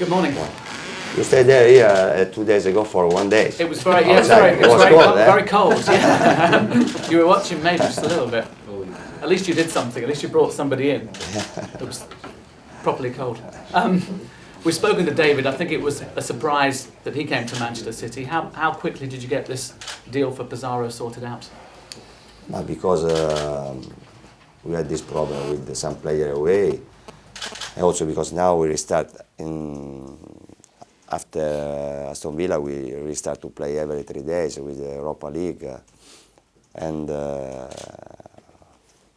Good morning. You stayed there here 2 days ago for 1 day. It was very, very cold. Yeah. You were watching maybe just a little bit. At least you did something. At least you brought somebody in. It was properly cold. We've spoken to David. I think it was a surprise that he came to Manchester City. How quickly did you get this deal for Pizarro sorted out? Because we had this problem with some player away, and also because now we restart after Aston Villa, we restart to play every 3 days with the Europa League, and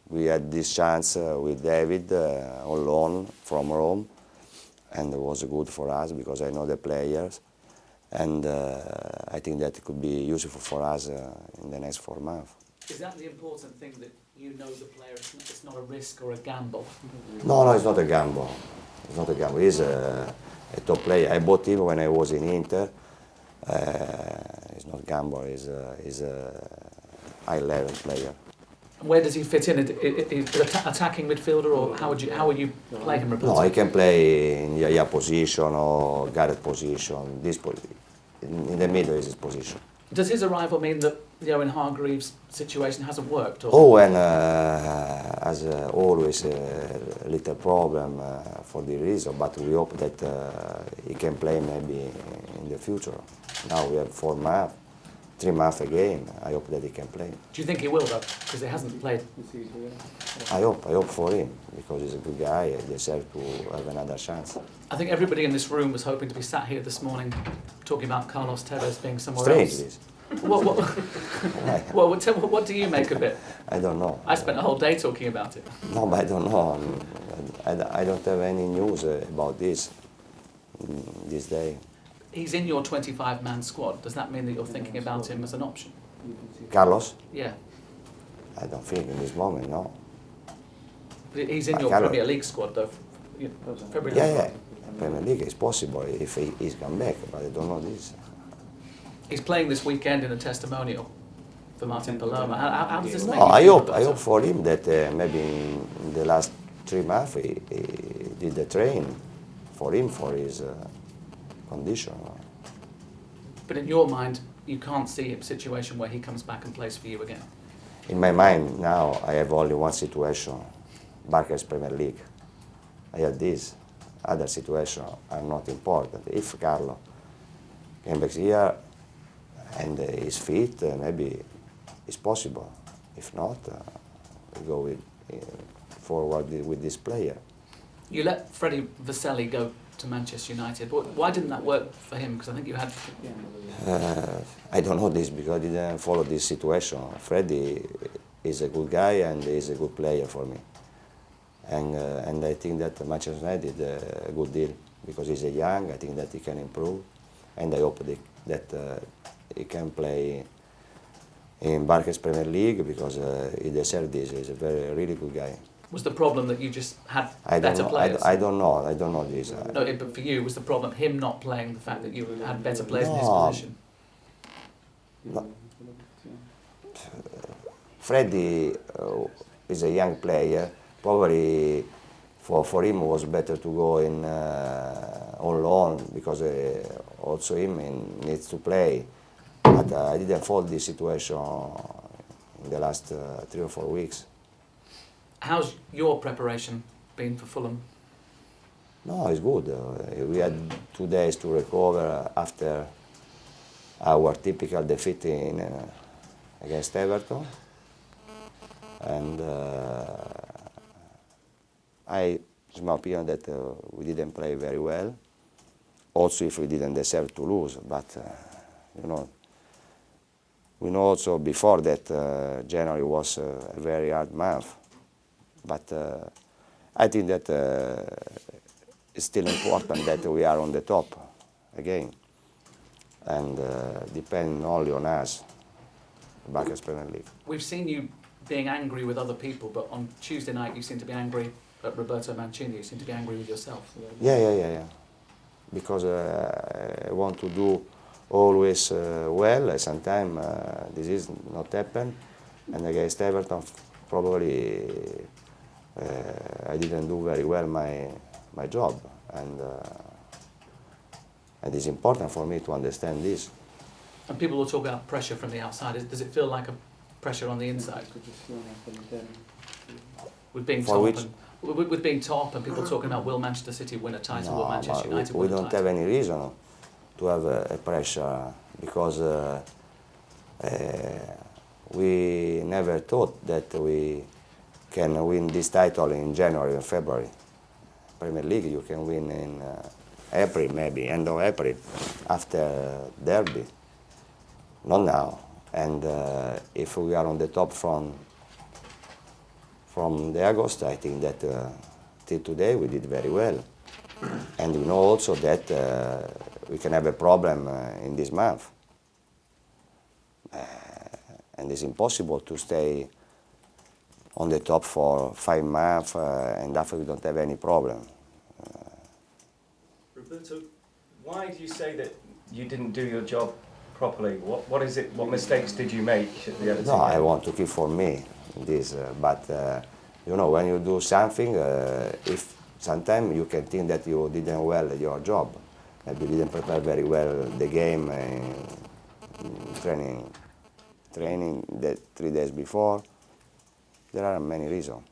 we had this chance with David on loan from Rome, and it was good for us because I know the players, and I think that it could be useful for us in the next 4 months. Is that the important thing, that you know the player? It's not a risk or a gamble? No, it's not a gamble. It's not a gamble. He's a top player. I bought him when I was in Inter. It's not a gamble. He's a high-level player. Where does he fit in? Is attacking midfielder, or how would you play him? No, he can play in the position or guarded position. In the middle is his position. Does his arrival mean that in Hargreaves' situation hasn't worked? Or? Owen has always a little problem for the reason, but we hope that he can play maybe in the future. Now we have 4 months, 3 months a game. I hope that he can play. Do you think he will, though? Because he hasn't played. I hope for him, because he's a good guy. He deserves to have another chance. I think everybody in this room was hoping to be sat here this morning talking about Carlos Tevez being somewhere Strange else. this. What do you make of it? I don't know. I spent a whole day talking about it. No, but I don't know. I don't have any news about this day. He's in your 25-man squad. Does that mean that you're thinking about him as an option? Carlos? Yeah. I don't think in this moment, no. But he's in your Premier League squad, though. February. Yeah. Premier League is possible if he's come back, but I don't know this. He's playing this weekend in a testimonial for Martin Paloma. How does this make you feel? I hope for him that maybe in the last 3 months he did the train for his condition. But in your mind, you can't see a situation where he comes back and plays for you again? In my mind now, I have only one situation, Barker's Premier League. I have this. Other situations are not important. If Carlo came back here and is fit, maybe it's possible. If not, we go forward with this player. You let Freddie Vaselli go to Manchester United. Why didn't that work for him? Because I think you had... I don't know this because I didn't follow this situation. Freddie is a good guy and he's a good player for me. And I think that Manchester United did a good deal because he's young. I think that he can improve, and I hope that he can play in Barker's Premier League because he deserves this. He's a really good guy. Was the problem that you just had better players? I don't know this. No, but for you, was the problem him not playing, the fact that you had better players in his position? No. Freddie is a young player. Probably for him it was better to go on loan because also him needs to play. But I didn't follow this situation in the last 3 or 4 weeks. How's your preparation been for Fulham? No, it's good. We had 2 days to recover after our typical defeat against Everton. And it's my opinion that we didn't play very well. Also, if we didn't deserve to lose, but we know also before that January was a very hard month. But I think that it's still important that we are on the top again, and depend only on us, Barker's Premier League. We've seen you being angry with other people, but on Tuesday night you seem to be angry at Roberto Mancini. You seem to be angry with yourself. Yeah. Because I want to do always well. Sometimes this is not happen, and against Everton probably I didn't do very well my job, and And it's important for me to understand this. And people will talk about pressure from the outside. Does it feel like a pressure on the inside? With being top with being top and people talking about will Manchester City win a title, No, will Manchester United we win a don't title? have any reason to have a pressure because we never thought that we can win this title in January or February. Premier League you can win in April, maybe, end of April, after Derby. Not now. And if we are on the top from the August, I think that till today we did very well. And we know also that we can have a problem in this month. And it's impossible to stay on the top for 5 months and after we don't have any problem. Roberto, why do you say that you didn't do your job properly? What is it? What mistakes did you make at the other team? No, I want to keep for me this, but you know, when you do something, if sometimes you can think that you didn't well your job, maybe you didn't prepare very well the game, training the 3 days before. There are many reasons.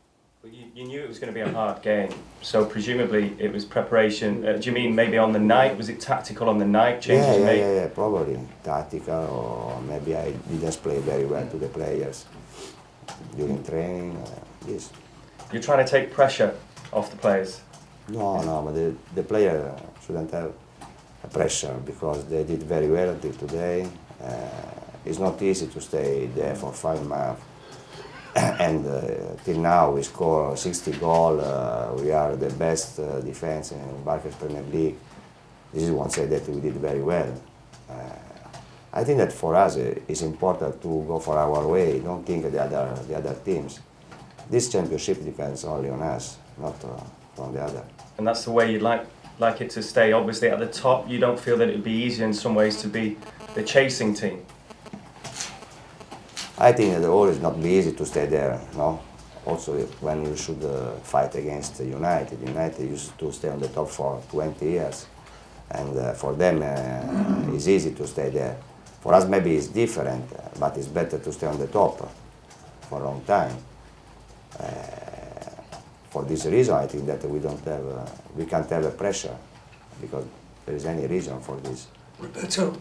Well, you knew it was going to be a hard game, so presumably it was preparation. Do you mean maybe on the night? Was it tactical on the night? Changes you made? Yeah, probably tactical, or maybe I didn't play very well to the players during training. Yes. You're trying to take pressure off the players. No, but the player shouldn't have a pressure because they did very well until today. It's not easy to stay there for 5 months. And till now we score 60 goals, we are the best defense in Barca's Premier League. This is one say that we did very well. I think that for us it's important to go for our way, don't think the other teams. This championship depends only on us, not on the other. And that's the way you'd like it to stay, obviously at the top. You don't feel that it would be easier in some ways to be the chasing team? I think that always not be easy to stay there, no? Also when you should fight against United. United used to stay on the top for 20 years. And for them it's easy to stay there. For us maybe it's different, but it's better to stay on the top for a long time. For this reason I think that we can't have a pressure because there is any reason for this. Roberto,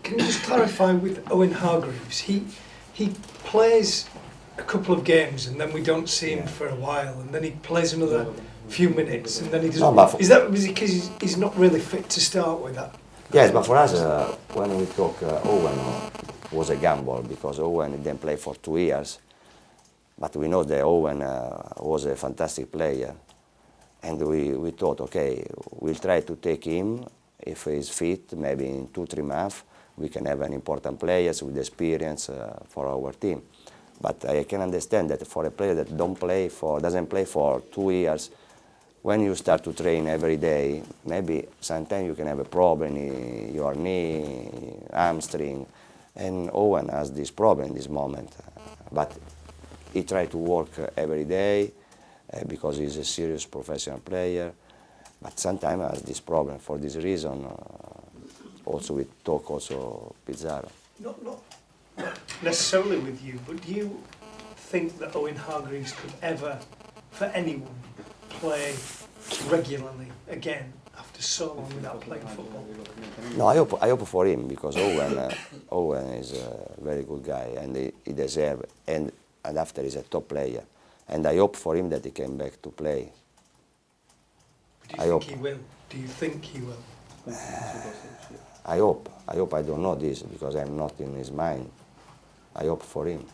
can you just clarify with Owen Hargreaves? He plays a couple of games and then we don't see him for a while, and then he plays another few minutes and then he doesn't. No, is that because he's not really fit to start with that? Yes, but for us, when we talk, Owen was a gamble because Owen didn't play for 2 years. But we know that Owen was a fantastic player. And we thought, okay, we'll try to take him. If he's fit, maybe in 2-3 months, we can have an important player with experience for our team. But I can understand that for a player that doesn't play for 2 years, when you start to train every day, maybe sometimes you can have a problem in your knee, hamstring, and Owen has this problem in this moment. But he tries to work every day because he's a serious professional player, but sometimes has this problem. For this reason, also we talk also Pizarro. Not necessarily with you, but do you think that Owen Hargreaves could ever, for anyone, play regularly again after so long without playing football? No, I hope for him because Owen is a very good guy and he deserves, and after he's a top player. And I hope for him that he came back to play. Do you think he will? Do you think he will? I hope. I don't know this because I'm not in his mind. I hope for him.